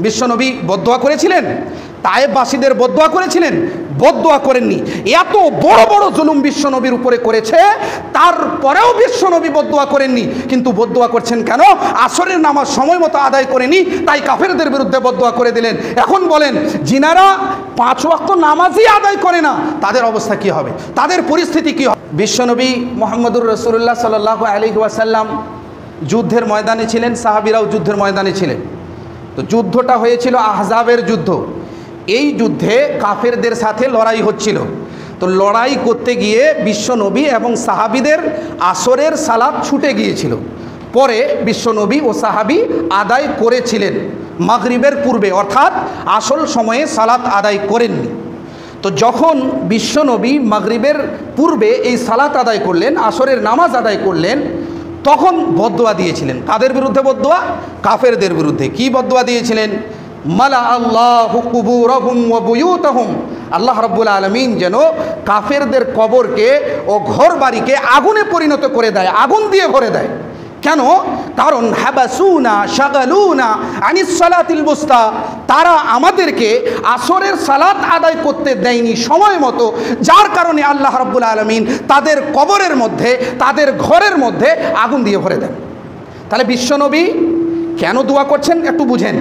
বিশ্বনবী বদদোয়া করেছিলেন? তায়েববাসীদের বদদোয়া করেছিলেন? বদদোয়া করেননি। এত বড় বড় জুলুম বিশ্বনবীর উপরে করেছে, তারপরেও বিশ্বনবী বদদোয়া করেননি। কিন্তু বদদোয়া করছেন কেন? আসরের নামাজ সময় মতো আদায় করেনি, তাই কাফেরদের বিরুদ্ধে বদদোয়া করে দিলেন। এখন বলেন, যিনারা 5 ওয়াক্ত নামাজই আদায় করে না, তাদের অবস্থা কি হবে? তাদের পরিস্থিতি কি হবে? বিশ্বনবী মুহাম্মদুর রাসূলুল্লাহ সাল্লাল্লাহু আলাইহি ওয়াসাল্লাম যুদ্ধের ময়দানে ছিলেন, সাহাবীরাও যুদ্ধের ময়দানে ছিলেন। তো যুদ্ধটা হয়েছিল আহজাবের যুদ্ধ। এই যুদ্ধে কাফেরদের সাথে লড়াই হচ্ছিল। তো লড়াই করতে গিয়ে বিশ্বনবী এবং সাহাবীদের আসরের সালাত ছুটে গিয়েছিল। পরে বিশ্বনবী ও সাহাবী আদায় করেছিলেন মাগরিবের পূর্বে, অর্থাৎ আসল সময়ে সালাত আদায় করেননি। তো যখন বিশ্বনবী মাগরিবের পূর্বে এই সালাত আদায় করলেন, আসরের নামাজ আদায় করলেন, তখন বদদোয়া দিয়েছিলেন। কাদের বিরুদ্ধে বদদোয়া? কাফেরদের বিরুদ্ধে। কি বদদোয়া দিয়েছিলেন? মালা আল্লাহু কুবুরহুম ওয়া বুয়ুতাহুম, আল্লাহ রাব্বুল আলামিন যেন কাফেরদের কবরকে ও ঘর বাড়িকে আগুনে পরিণত করে দেয়, আগুন দিয়ে ভরে দেয়। কেন? কারণ হাবাসুনা শাগালুনা আনিস সালাতিল বুস্তা, তারা আমাদেরকে আসরের সালাত আদায় করতে দেয়নি সময় মতো, যার কারণে আল্লাহ রাব্বুল আলামিন তাদের কবরের মধ্যে, তাদের ঘরের মধ্যে আগুন দিয়ে ভরে দেন। তাহলে বিশ্বনবী কেন দোয়া করছেন একটু বুঝেন।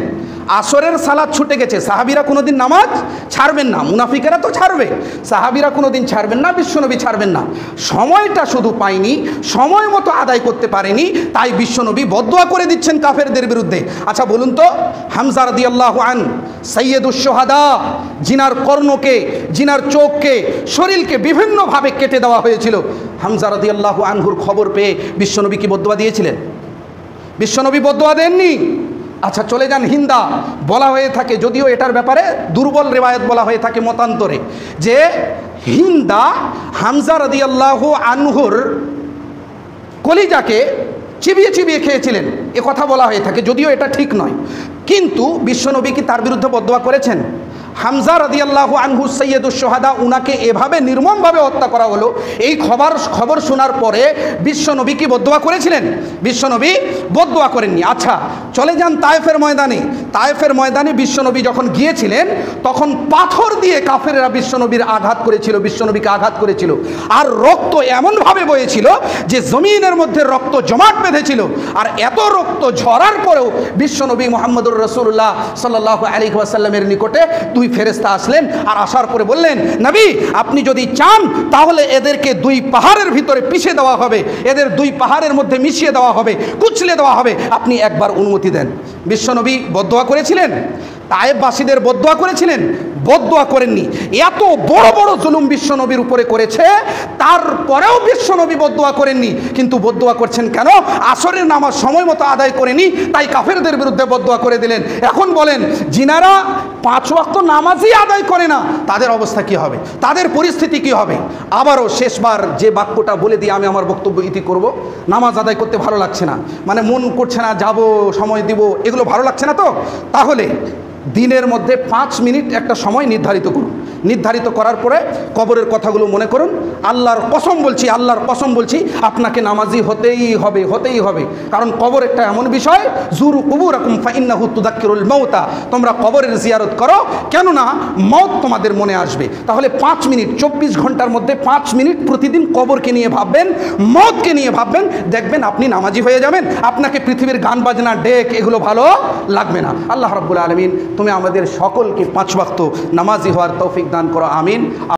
আসরের সালাত ছুটে গেছে, সাহাবীরা কোনোদিন নামাজ ছাড়বেন না, মুনাফিকেরা তো ছাড়বে, সাহাবীরা কোনোদিন ছাড়বেন না, বিশ্বনবী ছাড়বেন না। সময়টা শুধু পায়নি, সময় মতো আদায় করতে পারেনি, তাই বিশ্বনবী বদদোয়া করে দিচ্ছেন কাফেরদের বিরুদ্ধে। আচ্ছা বলুন তো, হামজা রাদিয়াল্লাহু আনহু সাইয়্যিদুশ শুহাদা, জিনার কর্ণকে, জিনার চোখকে, শরীরকে বিভিন্নভাবে কেটে দেওয়া হয়েছিল, হামজা রাদিয়াল্লাহু আনহুর খবর পেয়ে বিশ্বনবী কি বদদোয়া দিয়েছিলেন? বিশ্বনবী বদদোয়া দেননি। আচ্ছা চলে যান হিন্দা। বলা হয়ে থাকে, যদিও এটার ব্যাপারে দুর্বল রিওয়ায়াত বলা হয়ে থাকে মতান্তরে, যে হিন্দা হামজা রাদিয়াল্লাহু আনহুর কলিজাকে চিবিয়ে চিবিয়ে খেয়েছিলেন, এ কথা বলা হয়ে থাকে, যদিও এটা ঠিক নয়। কিন্তু বিশ্বনবী কি তার বিরুদ্ধে বদদোয়া করেছেন? হামজা রাদিয়াল্লাহু আনহু সাইয়্যিদুশ শুহাদা, উনাকে এভাবে নির্মমভাবে হত্যা করা হলো, এই খবর শোনার পরে বিশ্বনবী কি বদদোয়া করেছিলেন? বিশ্বনবী বদদোয়া করেননি। আচ্ছা চলে যান তায়েফের ময়দানে। তায়েফের ময়দানে বিশ্বনবী যখন গিয়েছিলেন, তখন পাথর দিয়ে কাফেররা বিশ্বনবীর আঘাত করেছিল, বিশ্বনবীকে আঘাত করেছিল, আর রক্ত এমনভাবে বয়েছিল যে জমিনের মধ্যে রক্ত জমাট বেঁধেছিল। আর এত রক্ত ঝরার পরেও বিশ্বনবী মুহাম্মদুর রাসূলুল্লাহ সাল্লাল্লাহু আলাইহি ওয়াসাল্লামের নিকটে দুই ফেরেশতা আসলেন, আর আসার পরে বললেন, নবী আপনি যদি চান তাহলে এদেরকে 2 পাহাড়ের ভিতরে পিষে দেওয়া হবে, এদের 2 পাহাড়ের মধ্যে মিশিয়ে দেওয়া হবে, কুচলে দেওয়া হবে, আপনি একবার অনুমতি দেন। বিশ্বনবী বদদোয়া করেছিলেন? তায়েববাসীদের বদদোয়া করেছিলেন? বদদোয়া করেননি। এত বড় বড় জুলুম বিশ্বনবীর উপরে করেছে, তারপরেও বিশ্বনবী বদদোয়া করেননি। কিন্তু বদদোয়া করছেন কেন? আসরের নামাজ সময় মতো আদায় করেনি, তাই কাফেরদের বিরুদ্ধে বদদোয়া করে দিলেন। এখন বলেন, যিনারা 5 ওয়াক্ত নামাজই আদায় করে না, তাদের অবস্থা কি হবে? তাদের পরিস্থিতি কি হবে? আবারও শেষবার যে বাক্যটা বলে দিয়ে আমি আমার বক্তব্য ইতি করব, নামাজ আদায় করতে ভালো লাগছে না, মানে মন করছে না, যাব সময় দিব, এগুলো ভালো লাগছে না তো? তাহলে দিনের মধ্যে 5 মিনিট একটা সময় নির্ধারিত করুন। নির্ধারিত করার পরে কবরের কথাগুলো মনে করুন। আল্লাহর কসম বলছি, আল্লাহর কসম বলছি, আপনাকে নামাজি হতেই হবে, হতেই হবে। কারণ কবর একটা এমন বিষয়, জুরু কুবুরাকুম ফাইন্নাহু তুযাক্কিরুল মাউতা, তোমরা কবরের জিয়ারত করো, কেননা মওত তোমাদের মনে আসবে। তাহলে 5 মিনিট, 24 ঘন্টার মধ্যে 5 মিনিট প্রতিদিন কবরকে নিয়ে ভাববেন, মওতকে নিয়ে ভাববেন, দেখবেন আপনি নামাজি হয়ে যাবেন। আপনাকে পৃথিবীর গান বাজনা, ডেক, এগুলো ভালো লাগবে না। আল্লাহ রাব্বুল আলামিন তুমি আমাদের সকলকে 5 ওয়াক্ত নামাজি হওয়ার তৌফিক দান করো, আমিন।